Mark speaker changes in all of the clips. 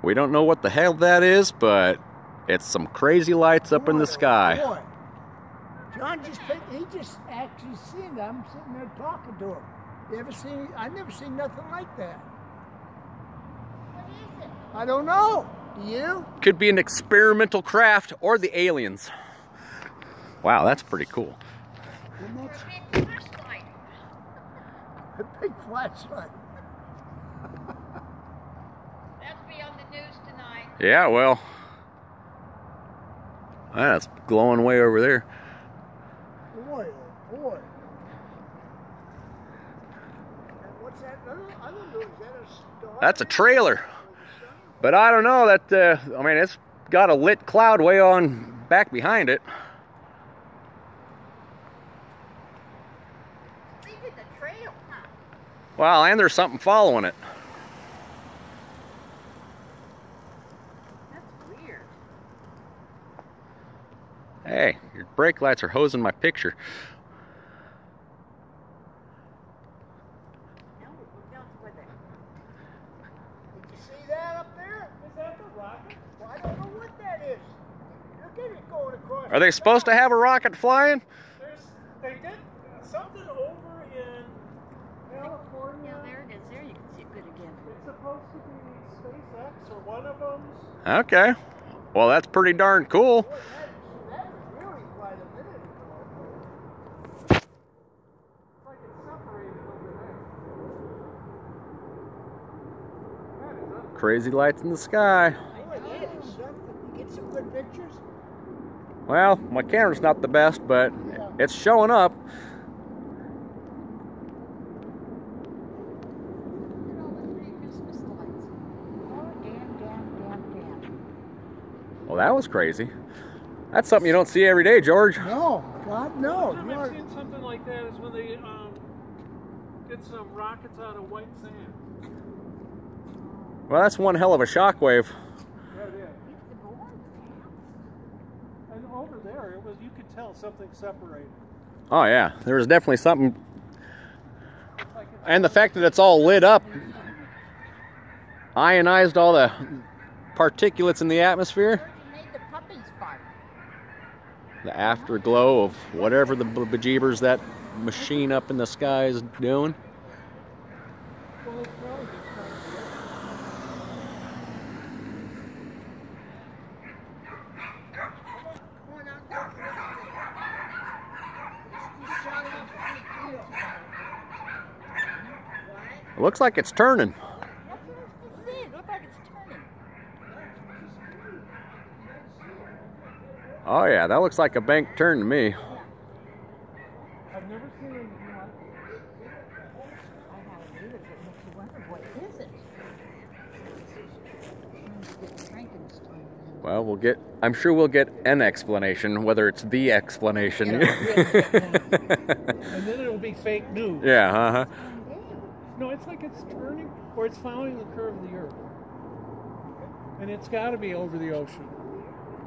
Speaker 1: We don't know what the hell that is, but it's some crazy lights up in the sky.
Speaker 2: Boy. John he just actually seen it. I'm sitting there talking to him. You ever seen? I never seen nothing like that.
Speaker 3: What is it?
Speaker 2: I don't know. Do you?
Speaker 1: Could be an experimental craft or the aliens. Wow, that's pretty cool.
Speaker 3: A big flashlight.
Speaker 2: A big flashlight.
Speaker 3: That's be on the news tonight.
Speaker 1: Yeah, well, that's glowing way over there.
Speaker 2: Boy, oh boy. And what's that? I don't know. Is that a star?
Speaker 1: That's a trailer. But I don't know that, I mean, it's got a lit cloud way on back behind it.
Speaker 3: Leaving the trail, huh?
Speaker 1: Well, and there's something following it.
Speaker 3: That's weird.
Speaker 1: Hey, your brake lights are hosing my picture.
Speaker 3: Now we look down to where they...
Speaker 2: Did you see that up there? Is that the rocket? Well, I don't know what that is. Look at it going across.
Speaker 1: Are they supposed to have a rocket flying?
Speaker 4: They did something over in California.
Speaker 3: Yeah, there it is. There you can see it good again.
Speaker 4: It's supposed to be SpaceX or one of them.
Speaker 1: Okay. Well, that's pretty darn cool.
Speaker 2: Boy, that was really quite a minute ago.
Speaker 4: Like it's separated over there. That is up.
Speaker 1: Crazy lights in the sky.
Speaker 2: Boy, that is something. You get some good pictures?
Speaker 1: Well, my camera's not the best, but it's showing up.
Speaker 3: Look at all the pretty Christmas lights. Oh, damn.
Speaker 1: Well, that was crazy. That's something you don't see every day, George.
Speaker 2: No, God, no.
Speaker 4: The only time I've seen something like that is when they get some rockets out of white sand.
Speaker 1: Well, that's one hell of a shockwave.
Speaker 4: Yeah, it is. And over there, it was, you could tell something separated.
Speaker 1: Oh yeah, there was definitely something. And the fact that it's all lit up ionized all the particulates in the atmosphere.
Speaker 3: Georgie made the puppies bark.
Speaker 1: The afterglow of whatever the bejeebers that machine up in the sky is doing.
Speaker 4: Well, it's probably just trying to get
Speaker 1: It looks like it's turning.
Speaker 3: That's what I was just saying. Look like it's turning.
Speaker 1: Oh yeah, that looks like a bank turn to me.
Speaker 4: I've never seen anything like
Speaker 3: I haven't either, but it makes you wonder, what is it? Get Frankenstein.
Speaker 1: Well, I'm sure we'll get an explanation, whether it's the explanation.
Speaker 4: and then it'll be fake news.
Speaker 1: Yeah, uh-huh.
Speaker 4: No, it's like it's turning, or it's following the curve of the Earth. And it's got to be over the ocean.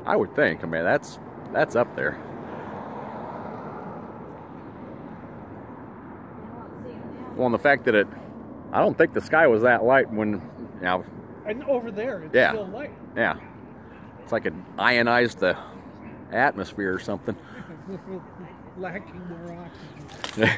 Speaker 1: I would think. I mean, that's up there. Well, and the fact that I don't think the sky was that light when,
Speaker 4: And over there, it's
Speaker 1: Yeah.
Speaker 4: still light.
Speaker 1: yeah. It's like it ionized the atmosphere or something.
Speaker 4: Lacking more oxygen.